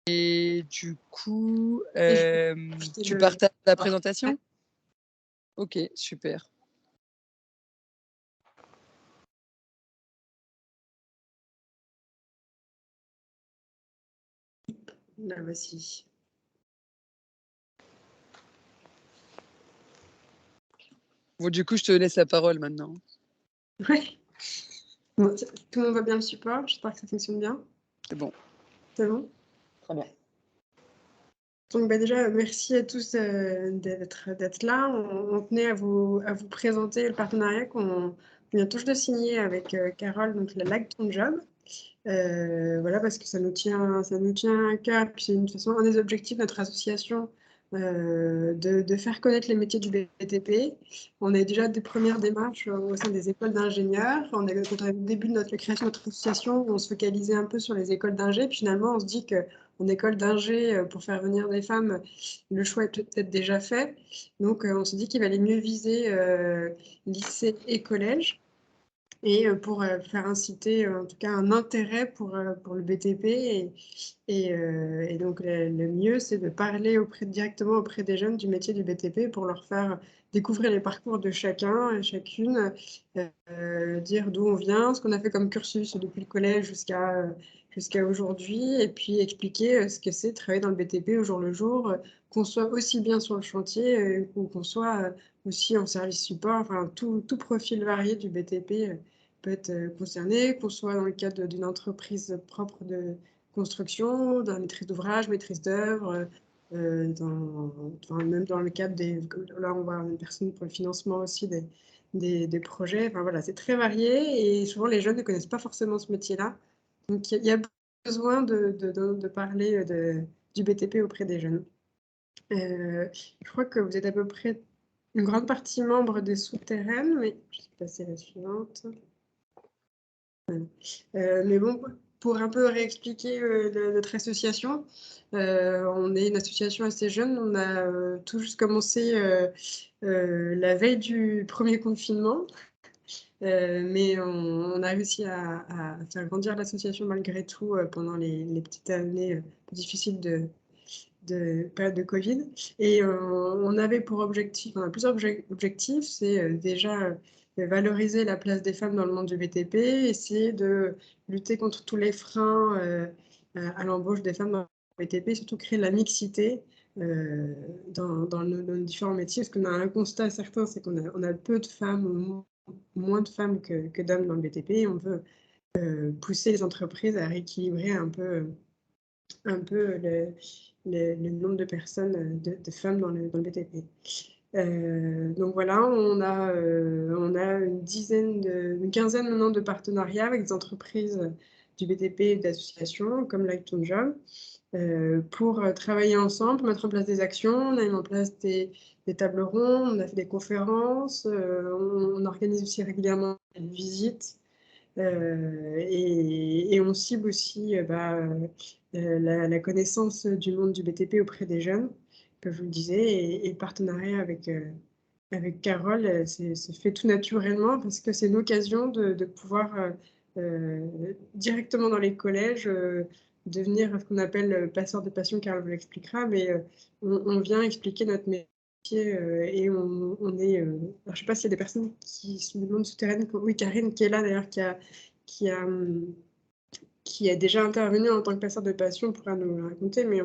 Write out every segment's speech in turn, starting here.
Et du coup, Et je tu le partages la ouais. présentation? OK, super. La voici. Bon, du coup, je te laisse la parole maintenant. Ouais. Bon, tout le monde voit bien le support? J'espère que ça fonctionne bien. C'est bon. C'est bon? Très bien. Donc déjà, merci à tous, d'être là. On tenait à vous présenter le partenariat qu'on vient tous de signer avec, Carole, donc la Like ton job. Voilà, parce que ça nous tient à cœur. Puis c'est de toute façon un des objectifs de notre association, de faire connaître les métiers du BTP. On a déjà des premières démarches au sein des écoles d'ingénieurs. Quand on a le début de la création de notre association, on se focalisait un peu sur les écoles d'ingé. Puis finalement, on se dit qu'en école d'ingé, pour faire venir des femmes, le choix est peut-être déjà fait. Donc, on se dit qu'il valait mieux viser lycée et collège. Et pour faire inciter, en tout cas, un intérêt pour le BTP. Et donc, le mieux, c'est de parler directement auprès des jeunes du métier du BTP pour leur faire découvrir les parcours de chacun et chacune, dire d'où on vient, ce qu'on a fait comme cursus depuis le collège jusqu'à aujourd'hui, et puis expliquer ce que c'est de travailler dans le BTP au jour le jour, qu'on soit aussi bien sur le chantier ou qu'on soit aussi en service support. Enfin, tout profil varié du BTP peut être concerné, qu'on soit dans le cadre d'une entreprise propre de construction, dans la maîtrise d'ouvrage, maîtrise d'œuvre, même dans le cadre des... Là, on voit une personne pour le financement aussi des projets. Enfin, voilà, c'est très varié et souvent les jeunes ne connaissent pas forcément ce métier-là. Donc, il y a besoin de parler du BTP auprès des jeunes. Je crois que vous êtes à peu près une grande partie membre des souterraines, mais je vais passer à la suivante. Mais bon, pour un peu réexpliquer notre association, on est une association assez jeune. On a tout juste commencé la veille du premier confinement, mais on a réussi à faire grandir l'association malgré tout pendant les petites années difficiles de période de Covid. Et on avait pour objectif, on a plusieurs objectifs, c'est déjà valoriser la place des femmes dans le monde du BTP, essayer de lutter contre tous les freins à l'embauche des femmes dans le BTP, surtout créer de la mixité dans nos différents métiers, parce qu'on a un constat certain, c'est qu'on a peu de femmes, moins de femmes que d'hommes dans le BTP, et on veut pousser les entreprises à rééquilibrer un peu le nombre de personnes, de femmes dans le BTP. Donc voilà, on a une quinzaine maintenant de partenariats avec des entreprises du BTP et d'associations comme Like Ton Job pour travailler ensemble, pour mettre en place des actions. On a mis en place des tables rondes, on a fait des conférences, on organise aussi régulièrement des visites. Et on cible aussi la connaissance du monde du BTP auprès des jeunes, comme je vous le disais, et le partenariat avec Carole se fait tout naturellement parce que c'est une occasion de pouvoir directement dans les collèges devenir ce qu'on appelle passeur de passion. Carole vous l'expliquera, mais on vient expliquer notre métier et on est... alors, je ne sais pas s'il y a des personnes qui sont du monde souterrain. Oui, Karine qui est là d'ailleurs, qui a, qui est déjà intervenu en tant que passeur de passion pourra nous le raconter, mais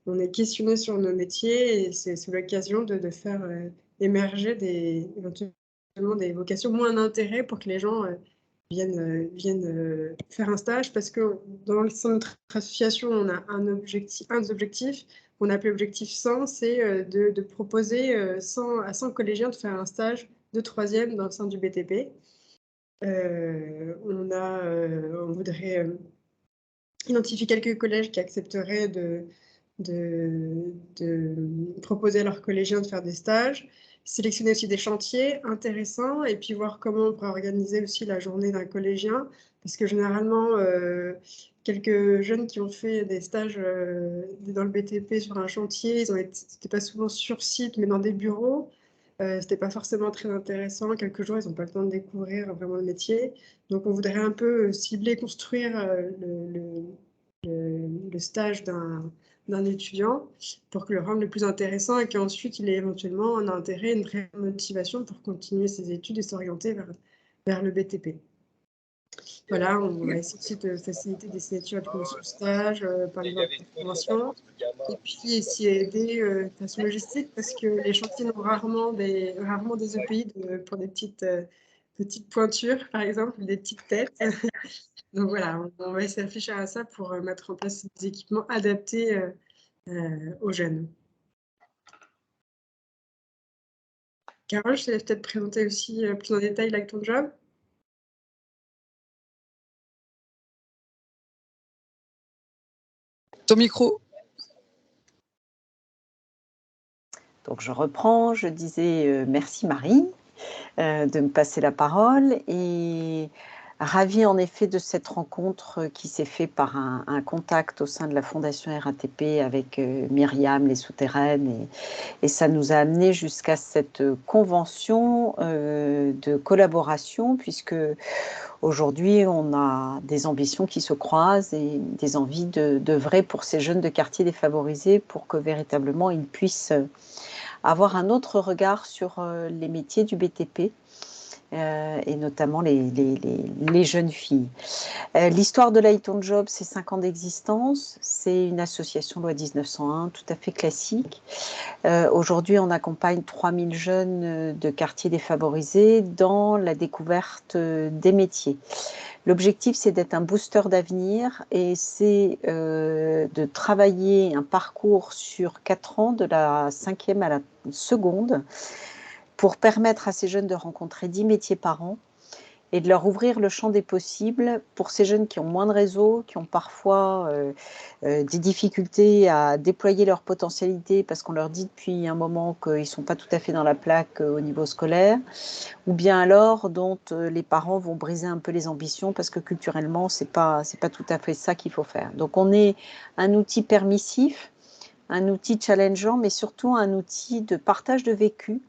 on est questionné sur nos métiers et c'est l'occasion de faire émerger éventuellement des vocations moins d'intérêt pour que les gens viennent faire un stage, parce que dans le sein de notre association, on a un des objectifs qu'on appelle l'objectif 100, c'est de proposer à 100 collégiens de faire un stage de 3e dans le sein du BTP. On voudrait identifier quelques collèges qui accepteraient de proposer à leurs collégiens de faire des stages, sélectionner aussi des chantiers intéressants et puis voir comment on pourrait organiser aussi la journée d'un collégien, parce que généralement, quelques jeunes qui ont fait des stages dans le BTP sur un chantier, c'était pas souvent sur site, mais dans des bureaux. C'était pas forcément très intéressant. Quelques jours, ils n'ont pas le temps de découvrir vraiment le métier. Donc, on voudrait un peu cibler, construire le stage d'un étudiant pour le rendre le plus intéressant et qu'ensuite il ait éventuellement un intérêt, une vraie motivation pour continuer ses études et s'orienter vers le BTP. Voilà, on va essayer de faciliter des signatures à de stage par les informations et puis essayer d'aider de façon logistique parce que les chantiers n'ont rarement des EPI pour des petites pointures, par exemple, des petites têtes. Donc voilà, on va essayer de réfléchir à ça pour mettre en place des équipements adaptés aux jeunes. Carole, je te laisse peut-être présenter aussi plus en détail Like ton job. Ton micro. Donc je reprends, je disais merci Marie de me passer la parole et ravie en effet de cette rencontre qui s'est faite par un contact au sein de la Fondation RATP avec Myriam, les souterraines et ça nous a amené jusqu'à cette convention de collaboration puisque aujourd'hui on a des ambitions qui se croisent et des envies d'œuvrer pour ces jeunes de quartiers défavorisés pour que véritablement ils puissent avoir un autre regard sur les métiers du BTP et notamment les jeunes filles. L'histoire de Like ton job, c'est 5 ans d'existence. C'est une association loi 1901 tout à fait classique. Aujourd'hui, on accompagne 3000 jeunes de quartiers défavorisés dans la découverte des métiers. L'objectif, c'est d'être un booster d'avenir et c'est de travailler un parcours sur 4 ans, de la 5e à la seconde, pour permettre à ces jeunes de rencontrer 10 métiers par an et de leur ouvrir le champ des possibles pour ces jeunes qui ont moins de réseau, qui ont parfois des difficultés à déployer leur potentialité parce qu'on leur dit depuis un moment qu'ils ne sont pas tout à fait dans la plaque au niveau scolaire, ou bien alors dont les parents vont briser un peu les ambitions parce que culturellement, c'est pas tout à fait ça qu'il faut faire. Donc on est un outil permissif, un outil challengeant, mais surtout un outil de partage de vécu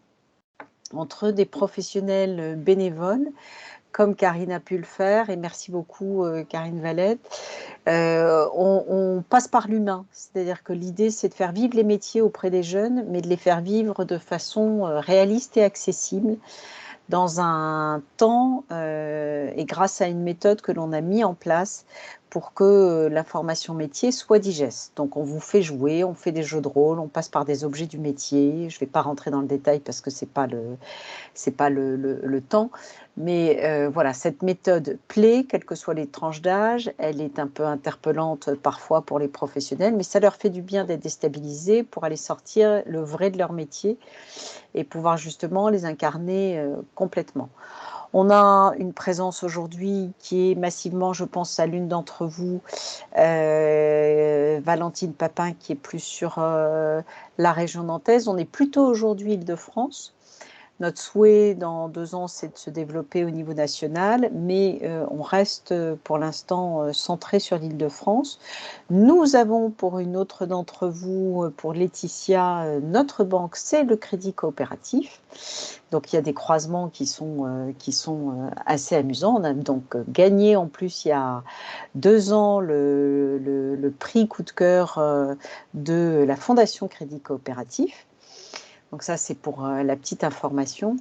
entre des professionnels bénévoles, comme Karine a pu le faire, et merci beaucoup Karine Valette. On passe par l'humain, c'est-à-dire que l'idée c'est de faire vivre les métiers auprès des jeunes, mais de les faire vivre de façon réaliste et accessible, dans un temps et grâce à une méthode que l'on a mis en place pour que la formation métier soit digeste. Donc on vous fait jouer, on fait des jeux de rôle, on passe par des objets du métier. Je ne vais pas rentrer dans le détail parce que c'est pas le temps. Mais voilà, cette méthode plaît, quelles que soient les tranches d'âge. Elle est un peu interpellante parfois pour les professionnels, mais ça leur fait du bien d'être déstabilisés pour aller sortir le vrai de leur métier et pouvoir justement les incarner complètement. On a une présence aujourd'hui qui est massivement, je pense à l'une d'entre vous, Valentine Papin, qui est plus sur la région nantaise. On est plutôt aujourd'hui Île-de-France. Notre souhait dans 2 ans, c'est de se développer au niveau national, mais on reste pour l'instant centré sur l'Île-de-France. Nous avons pour une autre d'entre vous, pour Laetitia, notre banque, c'est le Crédit Coopératif. Donc il y a des croisements qui sont assez amusants. On a donc gagné en plus il y a 2 ans le prix coup de cœur de la Fondation Crédit Coopératif. Donc ça, c'est pour la petite information.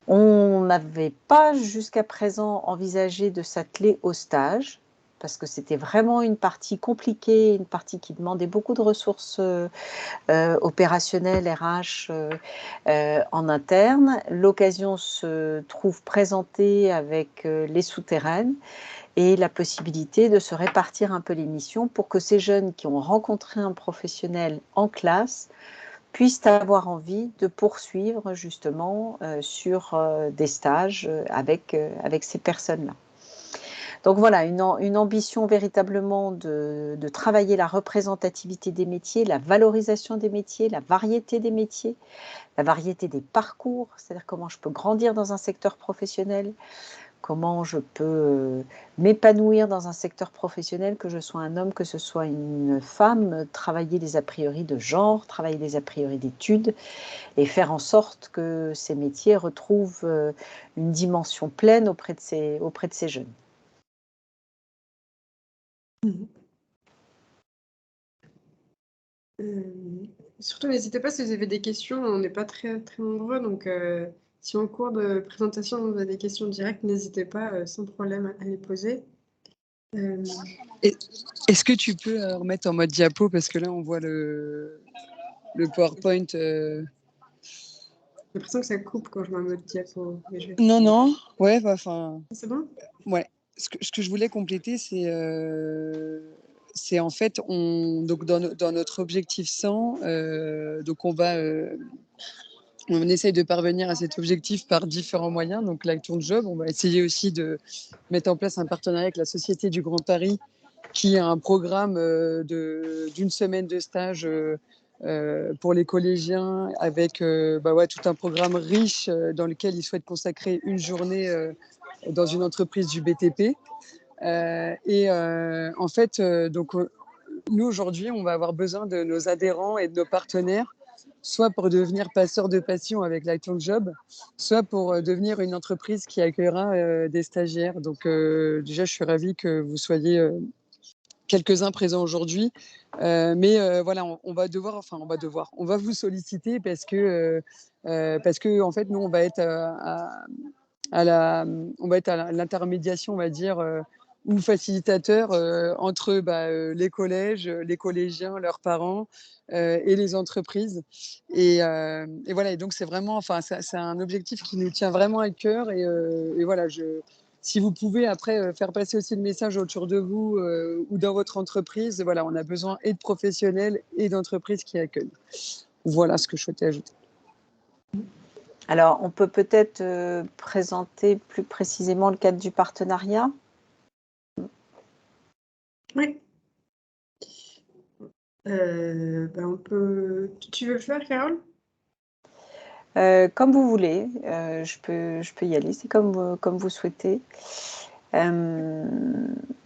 On n'avait pas jusqu'à présent envisagé de s'atteler au stage, parce que c'était vraiment une partie compliquée, une partie qui demandait beaucoup de ressources opérationnelles, RH en interne. L'occasion se trouve présentée avec les souterraines et la possibilité de se répartir un peu les missions pour que ces jeunes qui ont rencontré un professionnel en classe puissent avoir envie de poursuivre justement sur des stages avec ces personnes-là. Donc voilà, une ambition véritablement de travailler la représentativité des métiers, la valorisation des métiers, la variété des métiers, la variété des parcours, c'est-à-dire comment je peux grandir dans un secteur professionnel, comment je peux m'épanouir dans un secteur professionnel, que je sois un homme, que ce soit une femme, travailler les a priori de genre, travailler les a priori d'études et faire en sorte que ces métiers retrouvent une dimension pleine auprès de ces jeunes. Surtout, n'hésitez pas si vous avez des questions. On n'est pas très, très nombreux. Donc, si en cours de présentation, vous avez des questions directes, n'hésitez pas sans problème à les poser. Est-ce que tu peux remettre en mode diapo parce que là, on voit le PowerPoint. J'ai l'impression que ça coupe quand je mets en mode diapo. Non, non. Ouais, enfin. C'est bon? Ouais. Ce que je voulais compléter, c'est en fait, donc dans notre objectif 100, donc on essaye de parvenir à cet objectif par différents moyens. Donc, l'Action Job, on va essayer aussi de mettre en place un partenariat avec la Société du Grand Paris, qui a un programme d'une semaine de stage pour les collégiens, avec tout un programme riche dans lequel ils souhaitent consacrer une journée dans une entreprise du BTP. En fait, nous, aujourd'hui, on va avoir besoin de nos adhérents et de nos partenaires, soit pour devenir passeurs de passion avec l'Action Job, soit pour devenir une entreprise qui accueillera des stagiaires. Donc, déjà, je suis ravie que vous soyez quelques-uns présents aujourd'hui. Voilà, on va vous solliciter parce que en fait, nous, on va être à l'intermédiation, on va dire, ou facilitateur entre les collèges, les collégiens, leurs parents et les entreprises. Et voilà, et donc c'est vraiment, c'est un objectif qui nous tient vraiment à cœur. Et voilà, si vous pouvez après faire passer aussi le message autour de vous ou dans votre entreprise, voilà, on a besoin et de professionnels et d'entreprises qui accueillent. Voilà ce que je souhaitais ajouter. Alors, on peut peut-être présenter plus précisément le cadre du partenariat? Oui. On peut... Tu veux le faire, Carole? Comme vous voulez, je peux y aller, c'est comme vous souhaitez.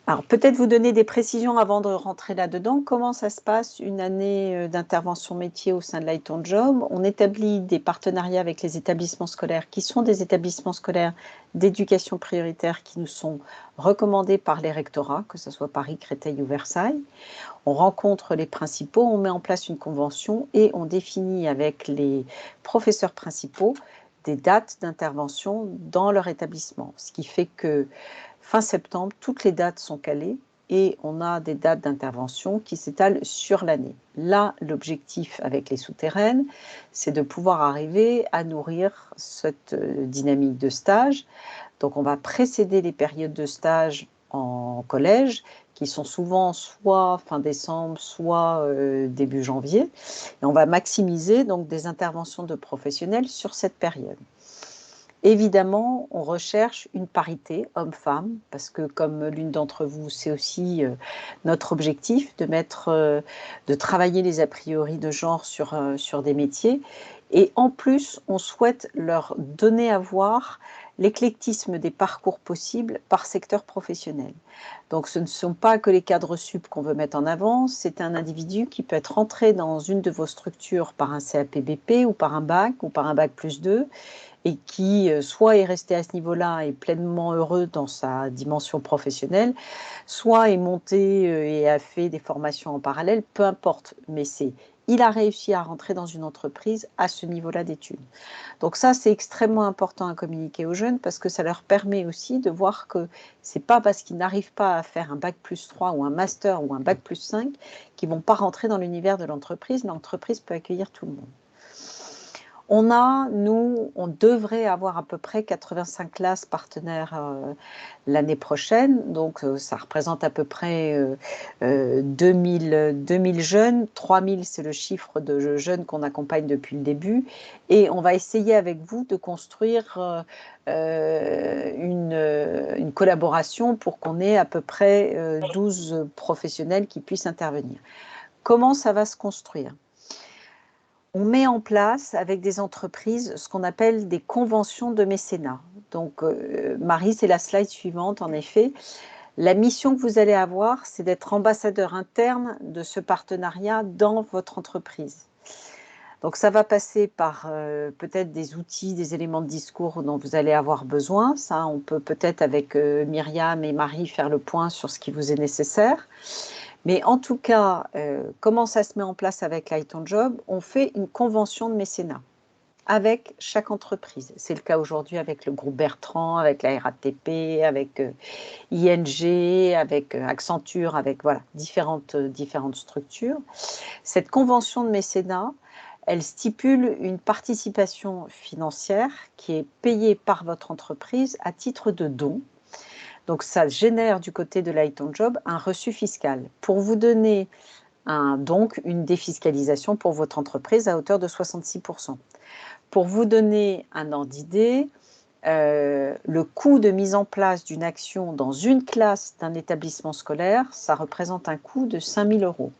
Alors, peut-être vous donner des précisions avant de rentrer là-dedans. Comment ça se passe une année d'intervention métier au sein de Light on Job? On établit des partenariats avec les établissements scolaires qui sont des établissements scolaires d'éducation prioritaire qui nous sont recommandés par les rectorats, que ce soit Paris, Créteil ou Versailles. On rencontre les principaux, on met en place une convention et on définit avec les professeurs principaux des dates d'intervention dans leur établissement. Ce qui fait que fin septembre, toutes les dates sont calées et on a des dates d'intervention qui s'étalent sur l'année. Là, l'objectif avec les souterraines, c'est de pouvoir arriver à nourrir cette dynamique de stage. Donc, on va précéder les périodes de stage en collège, qui sont souvent soit fin décembre, soit début janvier. Et on va maximiser donc des interventions de professionnels sur cette période. Évidemment, on recherche une parité homme-femme, parce que comme l'une d'entre vous, c'est aussi notre objectif de travailler les a priori de genre sur des métiers. Et en plus, on souhaite leur donner à voir l'éclectisme des parcours possibles par secteur professionnel. Donc, ce ne sont pas que les cadres sup qu'on veut mettre en avant, c'est un individu qui peut être entré dans une de vos structures par un CAP-BP ou par un bac ou par un bac plus 2, et qui soit est resté à ce niveau-là et pleinement heureux dans sa dimension professionnelle, soit est monté et a fait des formations en parallèle, peu importe, mais il a réussi à rentrer dans une entreprise à ce niveau-là d'études. Donc ça, c'est extrêmement important à communiquer aux jeunes parce que ça leur permet aussi de voir que ce n'est pas parce qu'ils n'arrivent pas à faire un bac plus 3 ou un master ou un bac plus 5 qu'ils ne vont pas rentrer dans l'univers de l'entreprise. L'entreprise peut accueillir tout le monde. On devrait avoir à peu près 85 classes partenaires l'année prochaine. Donc, ça représente à peu près 2000 jeunes. 3000, c'est le chiffre de jeunes qu'on accompagne depuis le début. Et on va essayer avec vous de construire une collaboration pour qu'on ait à peu près 12 professionnels qui puissent intervenir. Comment ça va se construire ? On met en place avec des entreprises ce qu'on appelle des conventions de mécénat. Donc, Marie, c'est la slide suivante, en effet. La mission que vous allez avoir, c'est d'être ambassadeur interne de ce partenariat dans votre entreprise. Donc, ça va passer par peut-être des outils, des éléments de discours dont vous allez avoir besoin. Ça, on peut peut-être avec Myriam et Marie faire le point sur ce qui vous est nécessaire. Mais en tout cas, comment ça se met en place avec Light on Job? On fait une convention de mécénat avec chaque entreprise. C'est le cas aujourd'hui avec le groupe Bertrand, avec la RATP, avec ING, avec Accenture, avec voilà, différentes structures. Cette convention de mécénat, elle stipule une participation financière qui est payée par votre entreprise à titre de don. Donc, ça génère du côté de Light on Job un reçu fiscal pour vous donner donc une défiscalisation pour votre entreprise à hauteur de 66%. Pour vous donner un ordre d'idée, le coût de mise en place d'une action dans une classe d'un établissement scolaire, ça représente un coût de 5 000 €.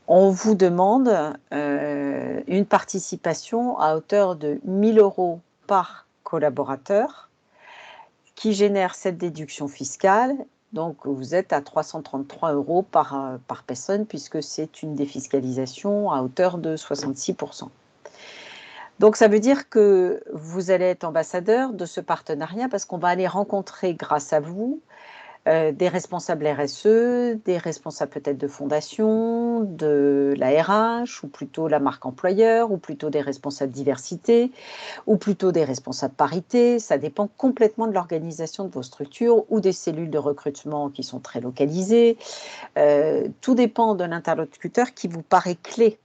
On vous demande une participation à hauteur de 1 000 € par collaborateur qui génère cette déduction fiscale. Donc, vous êtes à 333 € par personne puisque c'est une défiscalisation à hauteur de 66%. Donc, ça veut dire que vous allez être ambassadeur de ce partenariat parce qu'on va aller rencontrer, grâce à vous, des responsables RSE, des responsables peut-être de fondation, de la RH, ou plutôt la marque employeur, ou plutôt des responsables diversité, ou plutôt des responsables parité. Ça dépend complètement de l'organisation de vos structures ou des cellules de recrutement qui sont très localisées. Tout dépend de l'interlocuteur qui vous paraît clé.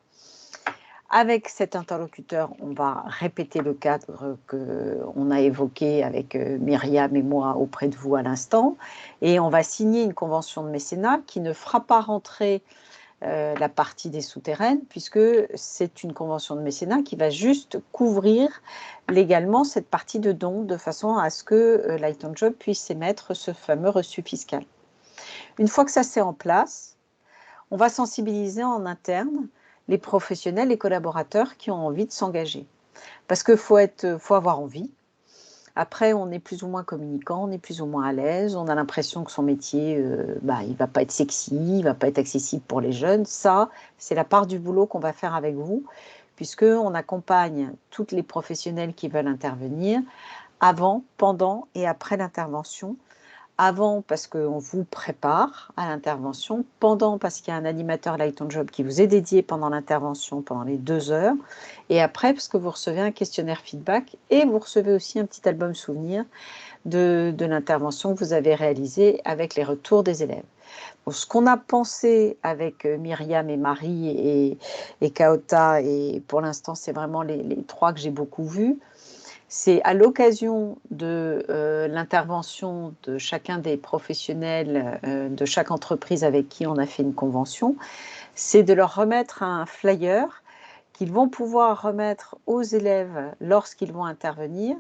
Avec cet interlocuteur, on va répéter le cadre qu'on a évoqué avec Myriam et moi auprès de vous à l'instant, et on va signer une convention de mécénat qui ne fera pas rentrer la partie des souterraines, puisque c'est une convention de mécénat qui va juste couvrir légalement cette partie de don, de façon à ce que Light on Job puisse émettre ce fameux reçu fiscal. Une fois que ça c'est en place, on va sensibiliser en interne les professionnels, les collaborateurs qui ont envie de s'engager. Parce qu'il faut avoir envie. Après, on est plus ou moins communicant, on est plus ou moins à l'aise, on a l'impression que son métier, il ne va pas être sexy, il ne va pas être accessible pour les jeunes. Ça, c'est la part du boulot qu'on va faire avec vous, puisqu'on accompagne toutes les professionnels qui veulent intervenir avant, pendant et après l'intervention. Avant, parce qu'on vous prépare à l'intervention. Pendant, parce qu'il y a un animateur Light on Job qui vous est dédié pendant l'intervention, pendant les 2 heures. Et après, parce que vous recevez un questionnaire feedback et vous recevez aussi un petit album souvenir de l'intervention que vous avez réalisée avec les retours des élèves. Donc, ce qu'on a pensé avec Myriam et Marie et Kaota, et pour l'instant, c'est vraiment les 3 que j'ai beaucoup vus, c'est à l'occasion de l'intervention de chacun des professionnels de chaque entreprise avec qui on a fait une convention, c'est de leur remettre un flyer qu'ils vont pouvoir remettre aux élèves lorsqu'ils vont intervenir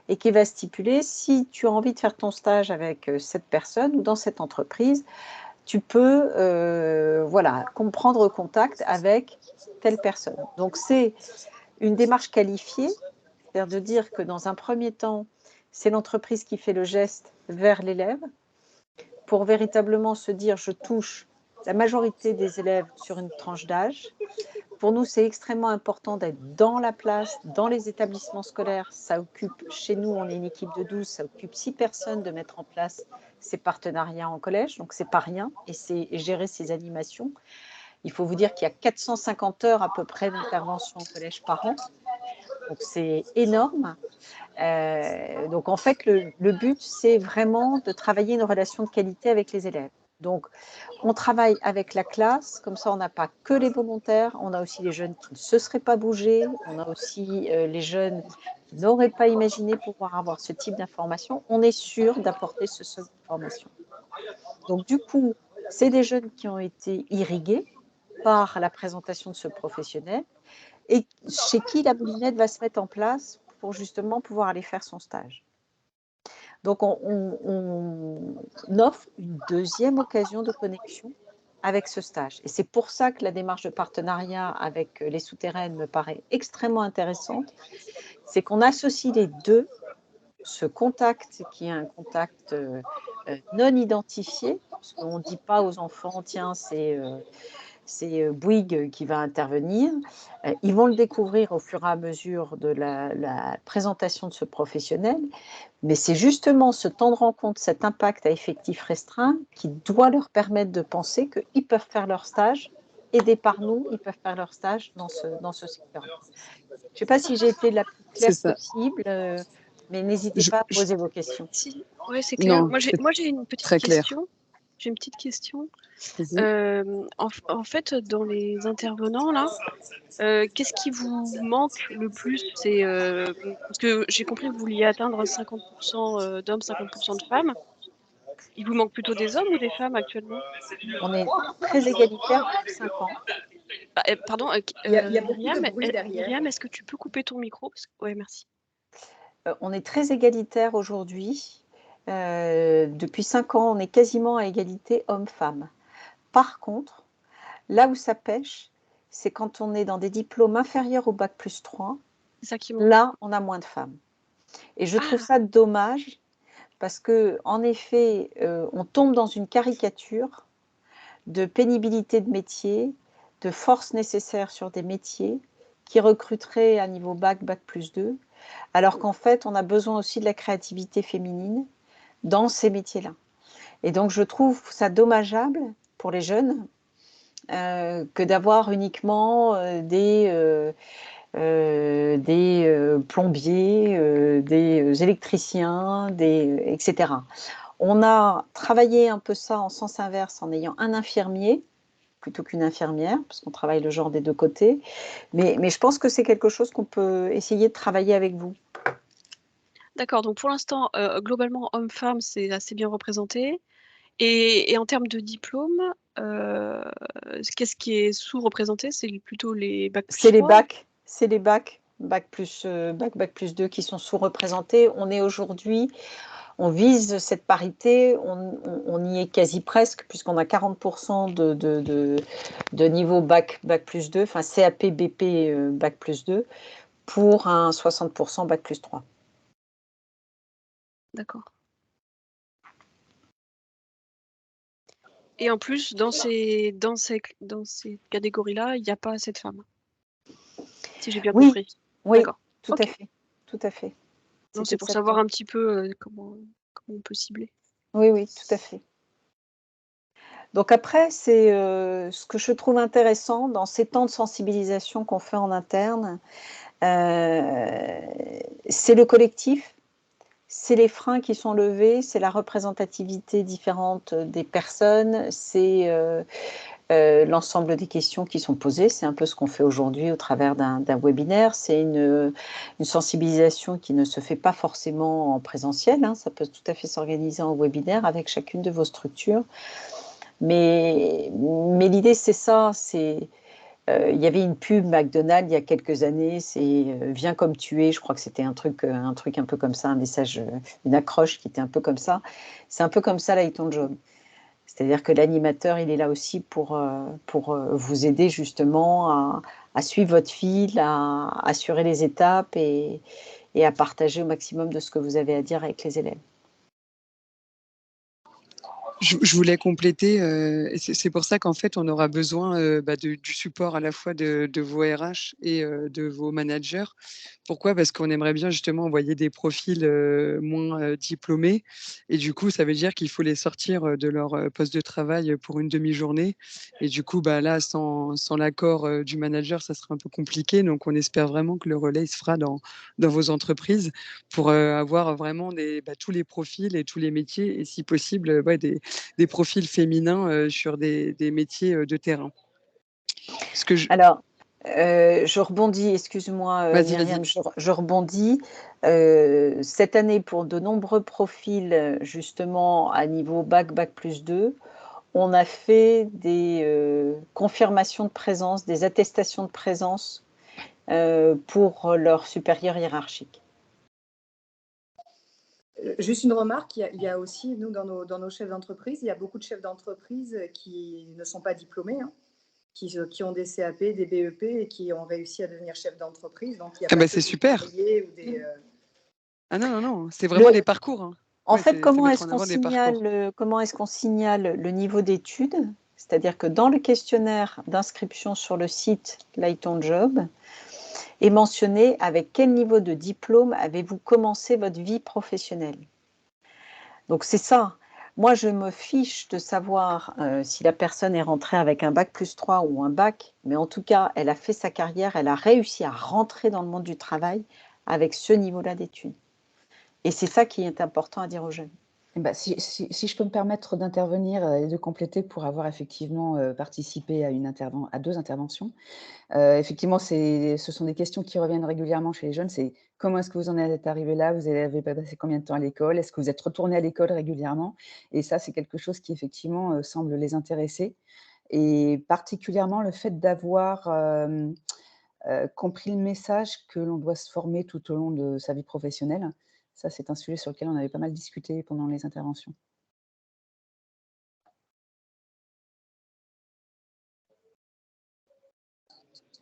et qui va stipuler si tu as envie de faire ton stage avec cette personne ou dans cette entreprise, tu peux prendre contact avec telle personne. Donc, c'est une démarche qualifiée. C'est-à-dire de dire que dans un premier temps, c'est l'entreprise qui fait le geste vers l'élève pour véritablement se dire je touche la majorité des élèves sur une tranche d'âge. Pour nous, c'est extrêmement important d'être dans la place, dans les établissements scolaires. Ça occupe, chez nous, on est une équipe de 12, ça occupe 6 personnes de mettre en place ces partenariats en collège, donc c'est pas rien, et c'est gérer ces animations. Il faut vous dire qu'il y a 450 heures à peu près d'intervention en collège par an. Donc, c'est énorme. Donc, en fait, le but, c'est vraiment de travailler une relation de qualité avec les élèves. Donc, on travaille avec la classe, comme ça, on n'a pas que les volontaires, on a aussi les jeunes qui ne se seraient pas bougés, on a aussi les jeunes qui n'auraient pas imaginé pouvoir avoir ce type d'information. On est sûr d'apporter ce type d'information. Donc, du coup, c'est des jeunes qui ont été irrigués par la présentation de ce professionnel, et chez qui la moulinette va se mettre en place pour justement pouvoir aller faire son stage. Donc, on offre une deuxième occasion de connexion avec ce stage. Et c'est pour ça que la démarche de partenariat avec les souterraines me paraît extrêmement intéressante. C'est qu'on associe les deux, ce contact qui est un contact non identifié, parce qu'on ne dit pas aux enfants, tiens, c'est c'est Bouygues qui va intervenir. Ils vont le découvrir au fur et à mesure de la présentation de ce professionnel, mais c'est justement ce temps de rencontre, cet impact à effectif restreint qui doit leur permettre de penser qu'ils peuvent faire leur stage, aidés par nous, ils peuvent faire leur stage dans ce secteur. Je ne sais pas si j'ai été la plus claire C'est ça. possible, mais n'hésitez Je- pas à je- poser vos questions. Si, ouais, c'est clair. Non, c'est Moi, j'ai une petite très clair. question. J'ai une petite question. Vas-y. En fait, dans les intervenants, là, qu'est-ce qui vous manque le plus? C'est parce que j'ai compris que vous vouliez atteindre 50% d'hommes, 50% de femmes. Il vous manque plutôt des hommes ou des femmes actuellement? On est très égalitaire depuis 5 ans. Pardon, Il y a beaucoup de Myriam, bruit derrière. Myriam, est-ce que tu peux couper ton micro? Ouais, merci. On est très égalitaire aujourd'hui. Depuis 5 ans, on est quasiment à égalité hommes-femmes. Par contre, là où ça pêche, c'est quand on est dans des diplômes inférieurs au bac+3, C'est ça qui manque. là, on a moins de femmes. Et je trouve ça dommage parce que, en effet, on tombe dans une caricature de pénibilité de métier, de force nécessaire sur des métiers qui recruteraient à niveau bac, bac+2, alors qu'en fait, on a besoin aussi de la créativité féminine dans ces métiers-là. Et donc, je trouve ça dommageable pour les jeunes que d'avoir uniquement des plombiers, des électriciens, etc. On a travaillé un peu ça en sens inverse en ayant un infirmier plutôt qu'une infirmière, parce qu'on travaille le genre des deux côtés. Mais je pense que c'est quelque chose qu'on peut essayer de travailler avec vous. D'accord, donc pour l'instant, globalement, hommes-femmes, c'est assez bien représenté. Et en termes de diplôme, qu'est-ce qui est sous-représenté? C'est plutôt les bac plus C'est les 3? bacs, bac plus 2 qui sont sous-représentés. On est aujourd'hui, on vise cette parité, on y est quasi presque, puisqu'on a 40% de niveau bac plus 2, enfin CAP, BP, bac plus 2, pour un 60% bac plus 3. D'accord. Et en plus, dans ces catégories-là, il n'y a pas assez de femmes. Si j'ai bien compris. Oui, D'accord. tout Ok. à fait, tout à fait. Non, c'est pour savoir un petit peu comment on peut cibler. Oui, tout à fait. Donc après, c'est ce que je trouve intéressant dans ces temps de sensibilisation qu'on fait en interne, c'est le collectif, c'est les freins qui sont levés, c'est la représentativité différente des personnes, c'est l'ensemble des questions qui sont posées. C'est un peu ce qu'on fait aujourd'hui au travers d'un webinaire. C'est une sensibilisation qui ne se fait pas forcément en présentiel, hein. Ça peut tout à fait s'organiser en webinaire avec chacune de vos structures. Mais l'idée, c'est ça. Il y avait une pub McDonald's il y a quelques années, c'est viens comme tu es. Je crois que c'était un truc un peu comme ça, un message, une accroche qui était un peu comme ça. C'est un peu comme ça, Light on Job. C'est-à-dire que l'animateur, il est là aussi pour vous aider justement à suivre votre fil, à assurer les étapes et à partager au maximum de ce que vous avez à dire avec les élèves. Je voulais compléter, et c'est pour ça qu'en fait, on aura besoin du support à la fois de vos RH et de vos managers. Pourquoi? Parce qu'on aimerait bien justement envoyer des profils moins diplômés. Et du coup, ça veut dire qu'il faut les sortir de leur poste de travail pour une demi-journée. Et du coup, là, sans l'accord du manager, ça sera un peu compliqué. Donc, on espère vraiment que le relais se fera dans vos entreprises pour avoir vraiment tous les profils et tous les métiers. Et si possible, des profils féminins sur des métiers de terrain. Alors, je rebondis, excuse-moi Myriam, je rebondis. Cette année, pour de nombreux profils, justement, à niveau bac plus 2, on a fait des confirmations de présence, des attestations de présence pour leurs supérieurs hiérarchiques. Juste une remarque, il y a aussi, nous, dans nos chefs d'entreprise, il y a beaucoup de chefs d'entreprise qui ne sont pas diplômés, hein, qui ont des CAP, des BEP et qui ont réussi à devenir chefs d'entreprise. Donc, il y a c'est super. Ah non, c'est vraiment des parcours. Hein. En fait, comment est-ce qu'on signale le niveau d'études? C'est-à-dire que dans le questionnaire d'inscription sur le site Like ton job, est mentionné avec quel niveau de diplôme avez-vous commencé votre vie professionnelle. Donc c'est ça. Moi, je me fiche de savoir si la personne est rentrée avec un bac+3 ou un bac, mais en tout cas, elle a fait sa carrière, elle a réussi à rentrer dans le monde du travail avec ce niveau-là d'études. Et c'est ça qui est important à dire aux jeunes. Si je peux me permettre d'intervenir et de compléter pour avoir effectivement participé à 2 interventions. Effectivement, ce sont des questions qui reviennent régulièrement chez les jeunes. C'est comment est-ce que vous en êtes arrivé là? Vous avez passé combien de temps à l'école? Est-ce que vous êtes retourné à l'école régulièrement? Et ça, c'est quelque chose qui effectivement semble les intéresser. Et particulièrement le fait d'avoir compris le message que l'on doit se former tout au long de sa vie professionnelle. Ça, c'est un sujet sur lequel on avait pas mal discuté pendant les interventions.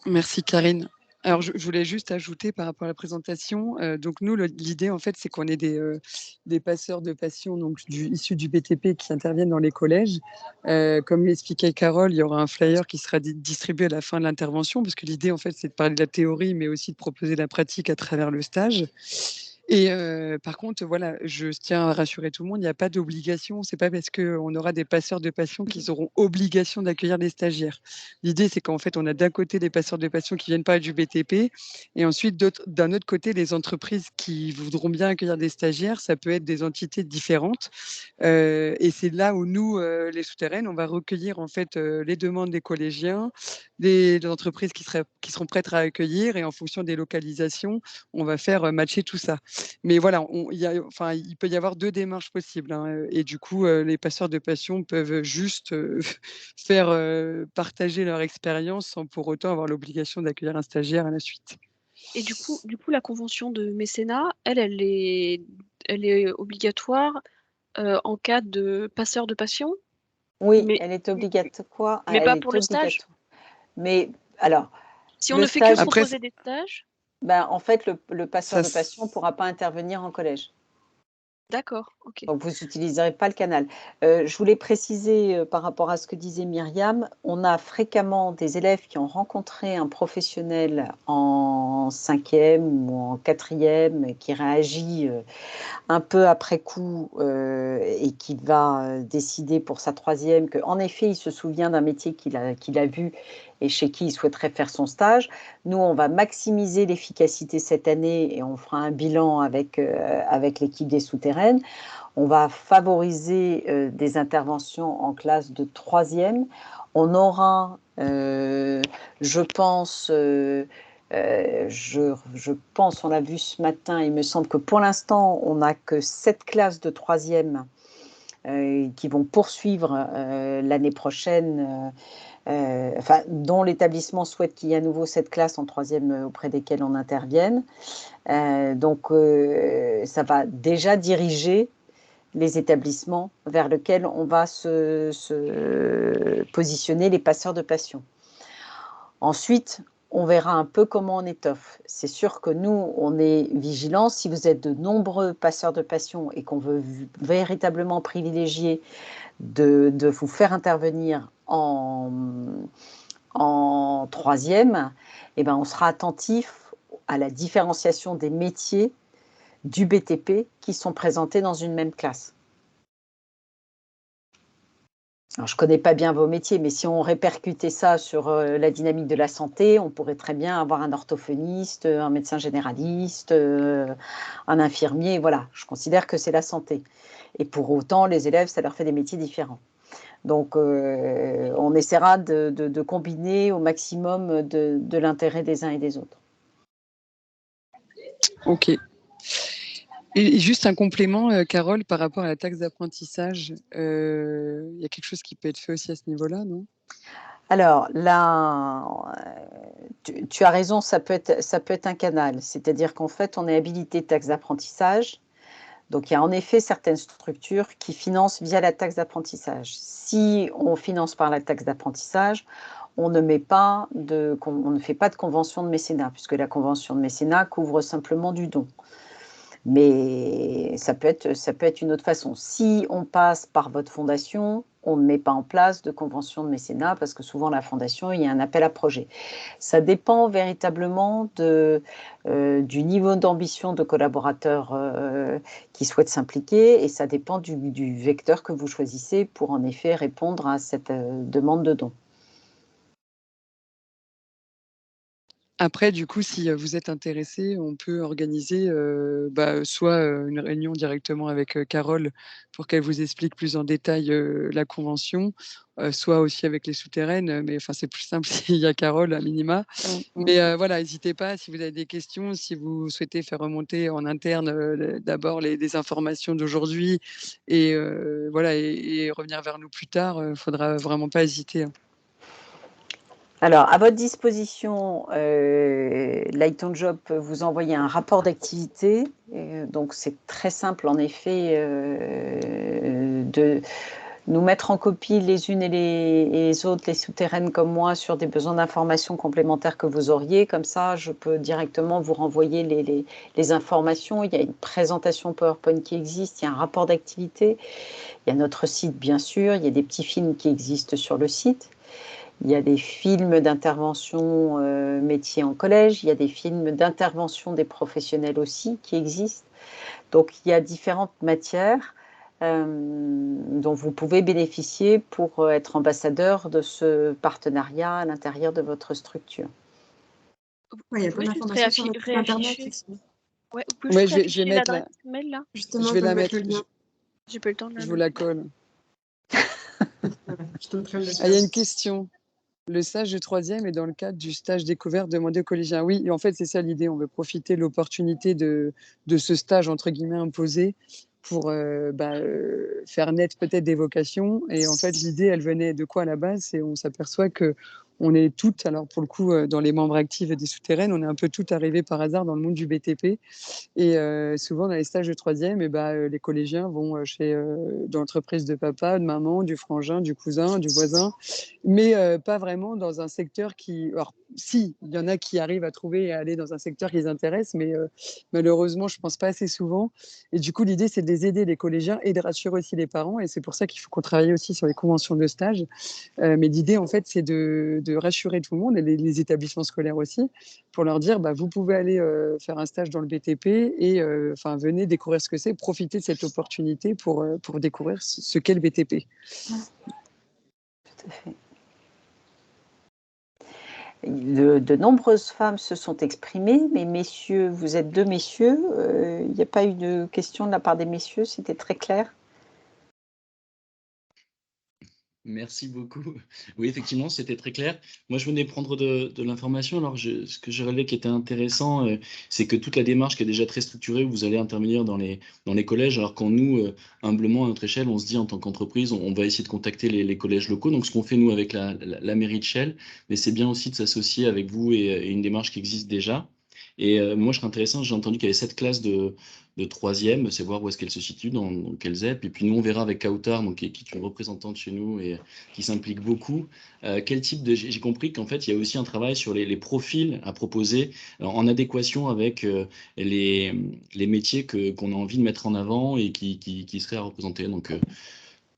Merci Karine. Alors je voulais juste ajouter par rapport à la présentation, donc nous l'idée en fait c'est qu'on ait des passeurs de passion donc issus du BTP qui interviennent dans les collèges. Comme l'expliquait Carole, il y aura un flyer qui sera distribué à la fin de l'intervention parce que l'idée en fait c'est de parler de la théorie mais aussi de proposer la pratique à travers le stage. Et par contre, voilà, je tiens à rassurer tout le monde, il n'y a pas d'obligation. C'est pas parce qu'on aura des passeurs de passion qu'ils auront obligation d'accueillir des stagiaires. L'idée, c'est qu'en fait, on a d'un côté des passeurs de passion qui viennent pas du BTP, et ensuite, d'un autre côté, les entreprises qui voudront bien accueillir des stagiaires. Ça peut être des entités différentes. Et c'est là où nous, les souterraines, on va recueillir en fait les demandes des collégiens, des entreprises qui seront prêtes à accueillir, et en fonction des localisations, on va faire matcher tout ça. Mais voilà, il peut y avoir 2 démarches possibles, hein, et du coup, les passeurs de passion peuvent juste faire partager leur expérience sans pour autant avoir l'obligation d'accueillir un stagiaire à la suite. Et du coup, la convention de mécénat, elle est obligatoire en cas de passeur de passion, Oui, mais, elle est obligatoire. mais Elle pas est pour le stage. obligatoire. Mais alors, Si on le ne fait que stage, Après, proposer des stages, en fait, le passeur ça, de passion ne pourra pas intervenir en collège. d'accord, ok. Donc, vous n'utiliserez pas le canal. Je voulais préciser par rapport à ce que disait Myriam, on a fréquemment des élèves qui ont rencontré un professionnel en 5e ou en 4e qui réagit un peu après coup et qui va décider pour sa 3e qu'en effet, il se souvient d'un métier qu'il a vu et chez qui il souhaiterait faire son stage. Nous, on va maximiser l'efficacité cette année et on fera un bilan avec l'équipe des souterraines. On va favoriser des interventions en classe de 3e. On aura, je pense, on l'a vu ce matin, il me semble que pour l'instant, on n'a que 7 classes de 3e qui vont poursuivre l'année prochaine, dont l'établissement souhaite qu'il y ait à nouveau 7 classes en 3e auprès desquelles on intervienne. Donc, ça va déjà diriger les établissements vers lesquels on va se positionner les passeurs de passion. Ensuite, on verra un peu comment on étoffe. C'est sûr que nous, on est vigilants. Si vous êtes de nombreux passeurs de passion et qu'on veut véritablement privilégier de vous faire intervenir en 3e, on sera attentif à la différenciation des métiers du BTP qui sont présentés dans une même classe. Alors, je ne connais pas bien vos métiers, mais si on répercutait ça sur la dynamique de la santé, on pourrait très bien avoir un orthophoniste, un médecin généraliste, un infirmier. Voilà, je considère que c'est la santé. Et pour autant, les élèves, ça leur fait des métiers différents. Donc, on essaiera de combiner au maximum de l'intérêt des uns et des autres. Ok. Et juste un complément, Carole, par rapport à la taxe d'apprentissage, il y a quelque chose qui peut être fait aussi à ce niveau-là, non? Alors là, tu as raison, ça peut être un canal. C'est-à-dire qu'en fait, on est habilité taxe d'apprentissage. Donc, il y a en effet certaines structures qui financent via la taxe d'apprentissage. Si on finance par la taxe d'apprentissage, on ne fait pas de convention de mécénat, puisque la convention de mécénat couvre simplement du don. Mais ça peut être une autre façon. Si on passe par votre fondation, on ne met pas en place de convention de mécénat parce que souvent la fondation, il y a un appel à projet. Ça dépend véritablement du niveau d'ambition de collaborateurs qui souhaitent s'impliquer et ça dépend du vecteur que vous choisissez pour en effet répondre à cette demande de don. Après, du coup, si vous êtes intéressé, on peut organiser soit une réunion directement avec Carole pour qu'elle vous explique plus en détail la convention, soit aussi avec les souterraines. Mais enfin, c'est plus simple s'il y a Carole à minima. Mais voilà, n'hésitez pas si vous avez des questions, si vous souhaitez faire remonter en interne d'abord des informations d'aujourd'hui et voilà et revenir vers nous plus tard. Faudra vraiment pas hésiter. Hein. Alors, à votre disposition, Light on Job peut vous envoyer un rapport d'activité. Donc, c'est très simple, en effet, de nous mettre en copie les unes et les autres, les souterraines comme moi, sur des besoins d'informations complémentaires que vous auriez. Comme ça, je peux directement vous renvoyer les informations. Il y a une présentation PowerPoint qui existe, il y a un rapport d'activité, il y a notre site, bien sûr, il y a des petits films qui existent sur le site. Il y a des films d'intervention métiers en collège, il y a des films d'intervention des professionnels aussi qui existent. Donc, il y a différentes matières dont vous pouvez bénéficier pour être ambassadeur de ce partenariat à l'intérieur de votre structure. Ouais, il y a plein d'informations sur notre site internet aussi. Ouais, vous pouvez juste afficher mettre l'adresse mail là. Justement, je vais la mettre. le lien. J'ai pas eu le temps de Je vous la colle. Voilà, je suis en train de le Ah, faire. il y a une question. Le stage de 3e est dans le cadre du stage découverte demandé aux collégiens. Oui, et en fait, c'est ça l'idée. On veut profiter de l'opportunité de ce stage, entre guillemets, imposé pour faire naître peut-être des vocations. Et en fait, l'idée, elle venait de quoi à la base? Et on s'aperçoit que on est toutes, alors pour le coup, dans les membres actifs des souterraines, on est un peu toutes arrivées par hasard dans le monde du BTP. Et souvent, dans les stages de 3e, les collégiens vont dans l'entreprise de papa, de maman, du frangin, du cousin, du voisin, mais pas vraiment dans un secteur qui... Alors, si, il y en a qui arrivent à trouver et à aller dans un secteur qui les intéresse, mais malheureusement, je ne pense pas assez souvent. Et du coup, l'idée, c'est de les aider, les collégiens, et de rassurer aussi les parents. Et c'est pour ça qu'il faut qu'on travaille aussi sur les conventions de stage. Mais l'idée, en fait, c'est de rassurer tout le monde, et les établissements scolaires aussi, pour leur dire, vous pouvez aller faire un stage dans le BTP et venez découvrir ce que c'est, profiter de cette opportunité pour découvrir ce qu'est le BTP. Tout à fait. De nombreuses femmes se sont exprimées, mais messieurs, vous êtes 2 messieurs, il n'y a pas eu de questions de la part des messieurs, c'était très clair. Merci beaucoup. Oui, effectivement, c'était très clair. Moi, je venais prendre de l'information. Alors, ce que j'ai relevé qui était intéressant, c'est que toute la démarche qui est déjà très structurée, où vous allez intervenir dans les collèges, alors quand nous, humblement, à notre échelle, on se dit en tant qu'entreprise, on va essayer de contacter les collèges locaux. Donc, ce qu'on fait, nous, avec la mairie de Chelles, mais c'est bien aussi de s'associer avec vous et une démarche qui existe déjà. Et moi, je serais intéressant, j'ai entendu qu'il y avait 7 classes de 3e, c'est voir où est-ce qu'elle se situe, dans quelle ZEP. Et puis nous, on verra avec Kautar, donc, qui est une représentante chez nous et qui s'implique beaucoup. Quel type de... J'ai compris qu'en fait, il y a aussi un travail sur les profils à proposer en adéquation avec les métiers qu'on a envie de mettre en avant et qui seraient à représenter. Donc,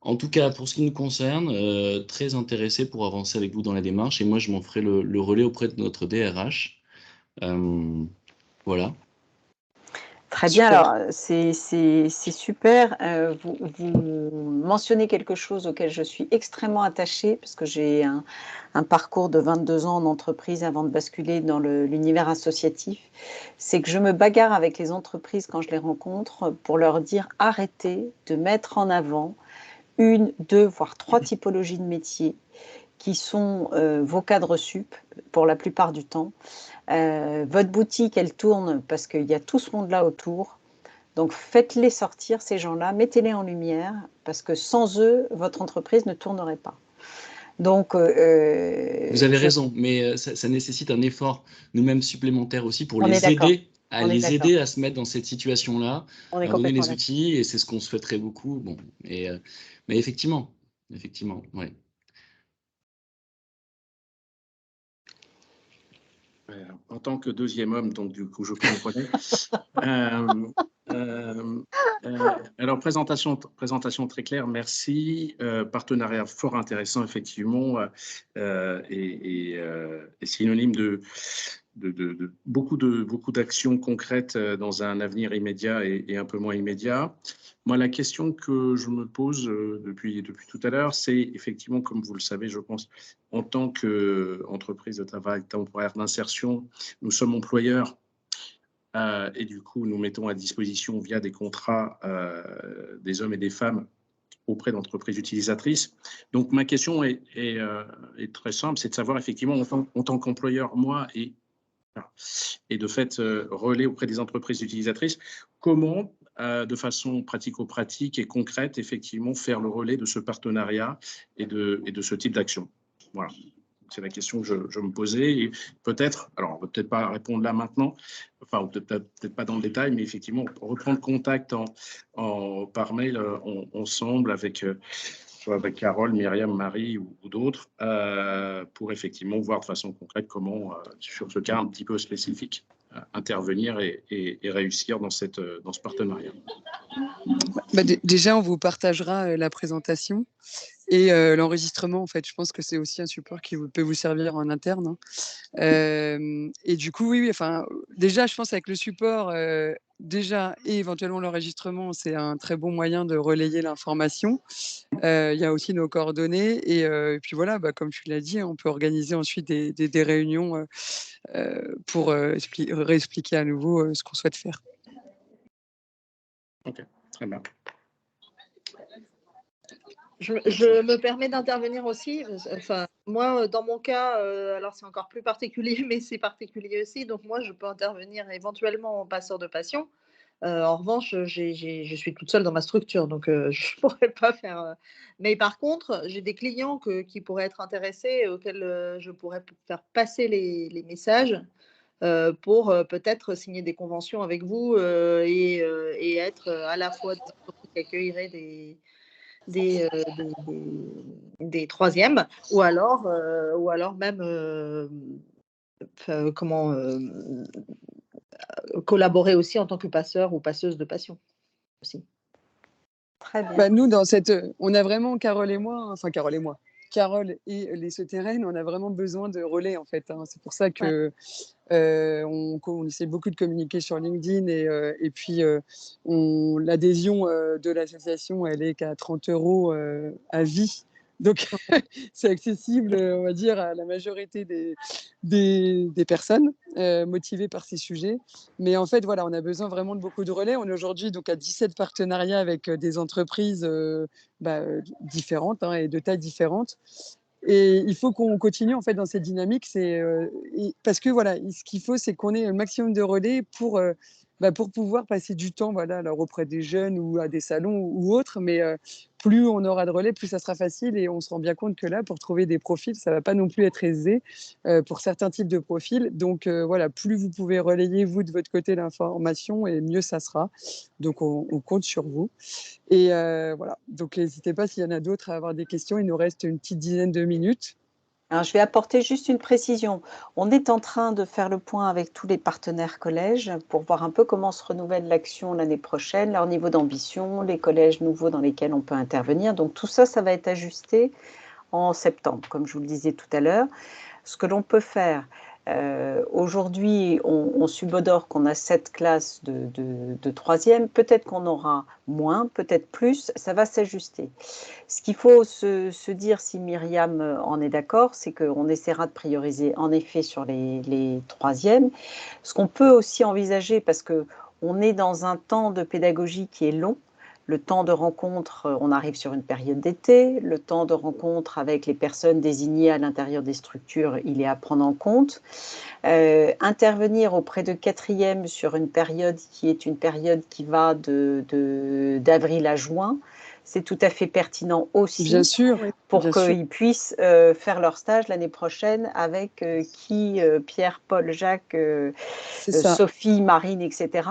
en tout cas, pour ce qui nous concerne, très intéressé pour avancer avec vous dans la démarche. Et moi, je m'en ferai le relais auprès de notre DRH. Voilà. Très bien, alors c'est super. Vous mentionnez quelque chose auquel je suis extrêmement attachée, parce que j'ai un parcours de 22 ans en entreprise avant de basculer dans l'univers associatif. C'est que je me bagarre avec les entreprises quand je les rencontre pour leur dire arrêtez de mettre en avant 1, 2, voire 3 typologies de métiers qui sont vos cadres sup pour la plupart du temps. Votre boutique, elle tourne parce qu'il y a tout ce monde-là autour. Donc, faites-les sortir, ces gens-là, mettez-les en lumière, parce que sans eux, votre entreprise ne tournerait pas. Donc, vous avez raison, mais ça nécessite un effort nous-mêmes supplémentaire aussi pour les aider à se mettre dans cette situation-là, leur donner les outils, et c'est ce qu'on souhaiterait beaucoup. Bon, mais effectivement, ouais. En tant que 2e homme, donc du coup, je comprenais. Alors, présentation très claire, merci. Partenariat fort intéressant, effectivement, et synonyme de beaucoup d'actions concrètes dans un avenir immédiat et un peu moins immédiat. Moi, la question que je me pose depuis tout à l'heure, c'est effectivement, comme vous le savez, je pense, en tant qu'entreprise de travail temporaire d'insertion, nous sommes employeurs. Et du coup, nous mettons à disposition via des contrats des hommes et des femmes auprès d'entreprises utilisatrices. Donc, ma question est très simple, c'est de savoir effectivement, en tant qu'employeur, moi, et de fait relais auprès des entreprises utilisatrices, comment, de façon pratico-pratique et concrète, effectivement, faire le relais de ce partenariat et de ce type d'action. Voilà. C'est la question que je me posais. Et peut-être, alors on ne va peut-être pas répondre là maintenant, enfin peut-être pas dans le détail, mais effectivement, reprendre contact par mail ensemble avec, soit avec Carole, Myriam, Marie ou d'autres, pour effectivement voir de façon concrète comment, sur ce cas un petit peu spécifique, intervenir et réussir dans ce partenariat. Déjà, on vous partagera la présentation. Et l'enregistrement, en fait, je pense que c'est aussi un support qui peut vous servir en interne. Et du coup, oui, enfin, déjà, je pense avec le support, déjà, et éventuellement l'enregistrement, c'est un très bon moyen de relayer l'information. Il y a aussi nos coordonnées. Et puis voilà, comme tu l'as dit, on peut organiser ensuite des réunions pour réexpliquer à nouveau ce qu'on souhaite faire. Ok, très bien. Je me permets d'intervenir aussi. Enfin, moi, dans mon cas, alors c'est encore plus particulier, mais c'est particulier aussi. Donc, moi, je peux intervenir éventuellement en passeur de passion. En revanche, je suis toute seule dans ma structure, donc je ne pourrais pas faire. Mais par contre, j'ai des clients qui pourraient être intéressés, auxquels je pourrais faire passer les messages pour peut-être signer des conventions avec vous et être à la fois des entreprises qui accueilleraient des troisièmes, ou alors même collaborer aussi en tant que passeur ou passeuse de passion aussi. Très bien. Nous, on a vraiment, Carole et moi, Carole et les souterraines, on a vraiment besoin de relais en fait. C'est pour ça que on essaie beaucoup de communiquer sur LinkedIn et puis l'adhésion de l'association, elle est qu'à 30 € à vie. Donc, c'est accessible, on va dire, à la majorité des personnes motivées par ces sujets. Mais en fait, voilà, on a besoin vraiment de beaucoup de relais. On est aujourd'hui donc à 17 partenariats avec des entreprises différentes et de tailles différentes. Et il faut qu'on continue en fait dans cette dynamique. Parce que voilà, ce qu'il faut, c'est qu'on ait un maximum de relais pour pouvoir passer du temps, voilà, alors auprès des jeunes ou à des salons ou autres. Mais plus on aura de relais, plus ça sera facile. Et on se rend bien compte que là, pour trouver des profils, ça va pas non plus être aisé pour certains types de profils. Donc voilà, plus vous pouvez relayer vous de votre côté l'information, et mieux ça sera. Donc on compte sur vous. Et voilà, donc n'hésitez pas s'il y en a d'autres à avoir des questions. Il nous reste une petite dizaine de minutes. Alors, je vais apporter juste une précision. On est en train de faire le point avec tous les partenaires collèges pour voir un peu comment se renouvelle l'action l'année prochaine, leur niveau d'ambition, les collèges nouveaux dans lesquels on peut intervenir. Donc tout ça, ça va être ajusté en septembre, comme je vous le disais tout à l'heure. Ce que l'on peut faire, aujourd'hui, on subodore qu'on a 7 classes de troisième. Peut-être qu'on aura moins, peut-être plus, ça va s'ajuster. Ce qu'il faut se dire, si Myriam en est d'accord, c'est qu'on essaiera de prioriser en effet sur les troisièmes. Ce qu'on peut aussi envisager, parce qu'on est dans un temps de pédagogie qui est long, le temps de rencontre, on arrive sur une période d'été, le temps de rencontre avec les personnes désignées à l'intérieur des structures, il est à prendre en compte. Intervenir auprès de quatrième sur une période qui est une période qui va d'avril à juin, c'est tout à fait pertinent aussi. Bien sûr, pour qu'ils puissent faire leur stage l'année prochaine avec Pierre, Paul, Jacques, Sophie, Marine, etc.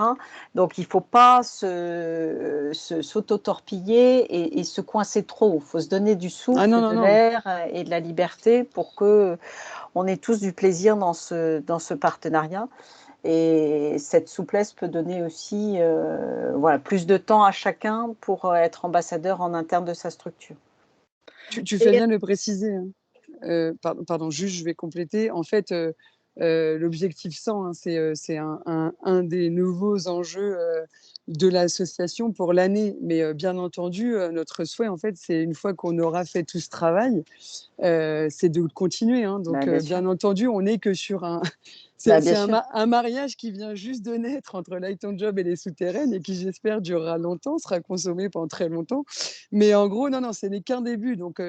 Donc, il ne faut pas s'auto-torpiller et se coincer trop. Il faut se donner du souffle, de l'air et de la liberté pour qu'on ait tous du plaisir dans ce partenariat. Et cette souplesse peut donner aussi voilà, plus de temps à chacun pour être ambassadeur en interne de sa structure. Tu fais bien de le préciser, hein. Pardon, juste, je vais compléter. En fait, l'objectif 100, hein, c'est un des nouveaux enjeux de l'association pour l'année. Mais bien entendu, notre souhait, en fait, c'est une fois qu'on aura fait tout ce travail, c'est de continuer, hein. Donc, bien entendu, on n'est que sur un... C'est un mariage qui vient juste de naître entre Light on Job et les souterraines et qui, j'espère, durera longtemps, sera consommé pendant très longtemps. Mais en gros, non, ce n'est qu'un début. Donc,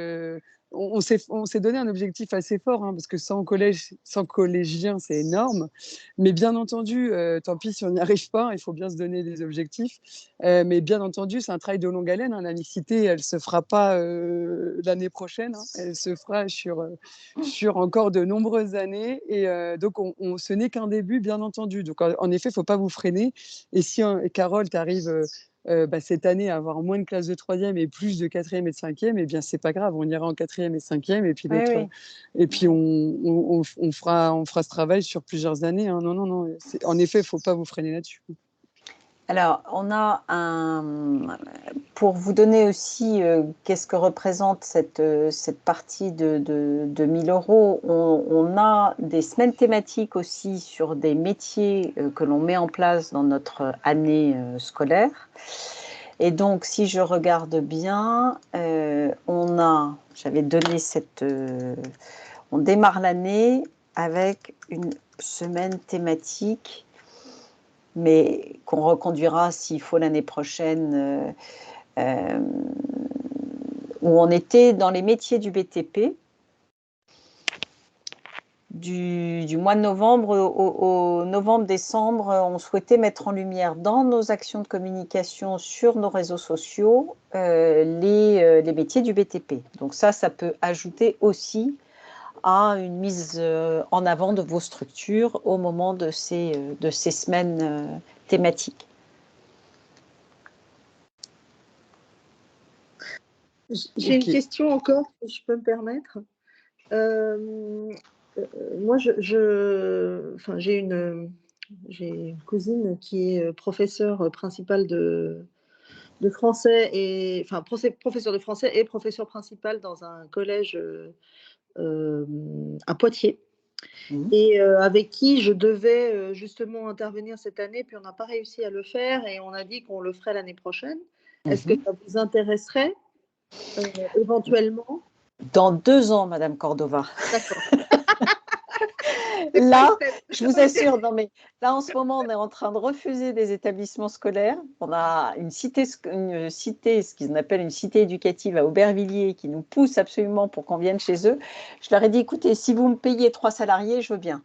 on s'est donné un objectif assez fort, hein, parce que 100 collégiens, c'est énorme. Mais bien entendu, tant pis si on n'y arrive pas, il faut bien se donner des objectifs. Mais bien entendu, c'est un travail de longue haleine, hein. La mixité, elle ne se fera pas l'année prochaine, hein. Elle se fera sur encore de nombreuses années. Et donc, ce n'est qu'un début, bien entendu. Donc, en effet, il ne faut pas vous freiner. Et si, Carole, tu arrives cette année à avoir moins de classes de 3e et plus de 4e et de 5e, eh bien, ce n'est pas grave. On ira en 4e et 5e. Et puis, et puis on fera ce travail sur plusieurs années, hein. Non. En effet, il ne faut pas vous freiner là-dessus. Alors, on a pour vous donner aussi qu'est-ce que représente cette partie de 1 000 €, on a des semaines thématiques aussi sur des métiers que l'on met en place dans notre année scolaire. Et donc, si je regarde bien, j'avais donné on démarre l'année avec une semaine thématique, mais qu'on reconduira s'il faut l'année prochaine, où on était dans les métiers du BTP. Du mois de novembre au novembre-décembre, on souhaitait mettre en lumière dans nos actions de communication sur nos réseaux sociaux les métiers du BTP. Donc ça peut ajouter aussi à une mise en avant de vos structures au moment de ces semaines thématiques. J'ai une question encore, si je peux me permettre. Moi, j'ai une cousine qui est professeure principale de français, et professeur de français et professeur principal dans un collège à Poitiers, et avec qui je devais justement intervenir cette année, puis on n'a pas réussi à le faire et on a dit qu'on le ferait l'année prochaine. Est-ce que ça vous intéresserait éventuellement? Dans 2 ans, Madame Cordova. D'accord. Là, je vous assure, non mais là en ce moment, on est en train de refuser des établissements scolaires. On a une cité, ce qu'ils appellent une cité éducative à Aubervilliers, qui nous pousse absolument pour qu'on vienne chez eux. Je leur ai dit, écoutez, si vous me payez 3 salariés, je veux bien.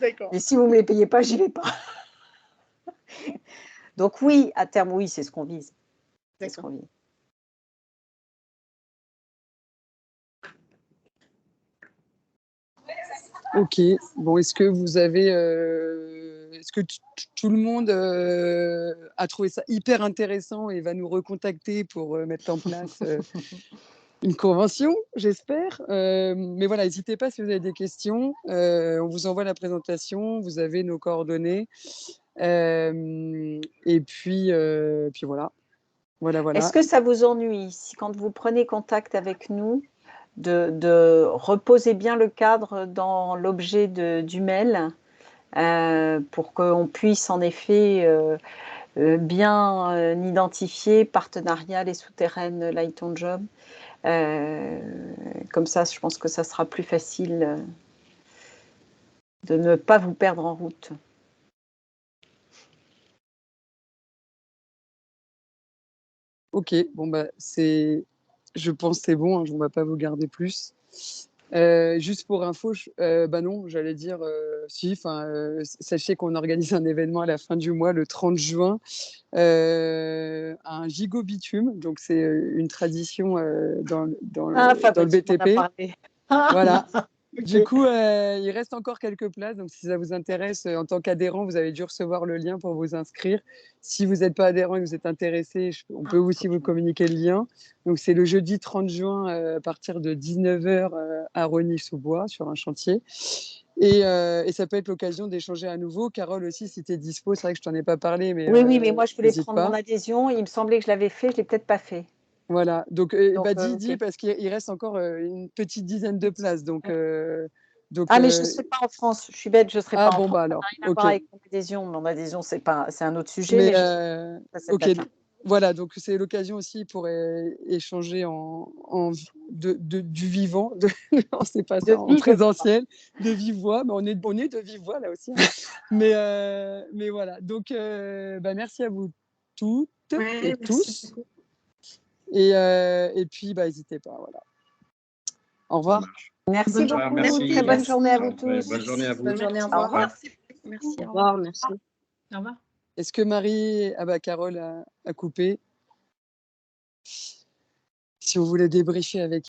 D'accord. Et si vous ne me les payez pas, j'y vais pas. Donc oui, à terme, oui, c'est ce qu'on vise. C'est ce qu'on vise. Ok. Bon, est-ce que vous avez... est-ce que tout le monde a trouvé ça hyper intéressant et va nous recontacter pour mettre en place une convention, j'espère. Mais voilà, n'hésitez pas si vous avez des questions. On vous envoie la présentation, vous avez nos coordonnées. Et puis voilà. Voilà. Est-ce que ça vous ennuie, si quand vous prenez contact avec nous, de reposer bien le cadre dans l'objet du mail pour qu'on puisse en effet bien identifier partenariat les souterraines Light on Job. Comme ça, je pense que ça sera plus facile de ne pas vous perdre en route. Ok, bon je pense que c'est bon, hein, on ne va pas vous garder plus. Juste pour info, non, j'allais dire si. Sachez qu'on organise un événement à la fin du mois, le 30 juin, un gigot bitume. Donc c'est une tradition dans le BTP. Voilà. Okay. Du coup, il reste encore quelques places. Donc, si ça vous intéresse, en tant qu'adhérent, vous avez dû recevoir le lien pour vous inscrire. Si vous n'êtes pas adhérent et que vous êtes intéressé, on peut aussi vous communiquer le lien. Donc, c'est le jeudi 30 juin à partir de 19h à Rosny-sous-Bois sur un chantier. Et ça peut être l'occasion d'échanger à nouveau. Carole aussi, si tu es dispo, c'est vrai que je t'en ai pas parlé, mais Oui, mais moi, je voulais n'hésite prendre mon pas. adhésion. Il me semblait que je l'avais fait, je ne l'ai peut-être pas fait. Voilà, donc, dis, ok. parce qu'il reste encore une petite dizaine de places. Donc, Ah, mais je ne serai pas en France. Je suis bête, je ne serai pas en bon, France. bah Ça alors, n'a rien à voir avec mon adhésion. Mon adhésion, c'est un autre sujet, Mais, mais je serai pas cette ok, date-là. voilà, donc c'est l'occasion aussi pour échanger du vivant, non, c'est pas ça, en présentiel, de vive voix, mais on est de vive voix là aussi. Hein. mais voilà, donc merci à vous toutes et tous. Et puis, n'hésitez pas, voilà. Au revoir. Merci beaucoup. Merci. Très bonne journée à vous tous. Bonne journée à vous. Bonne journée, au Au revoir. revoir. Merci. Au revoir, merci. Au revoir. Est-ce que Marie, Carole a coupé? Si on voulait débriefer avec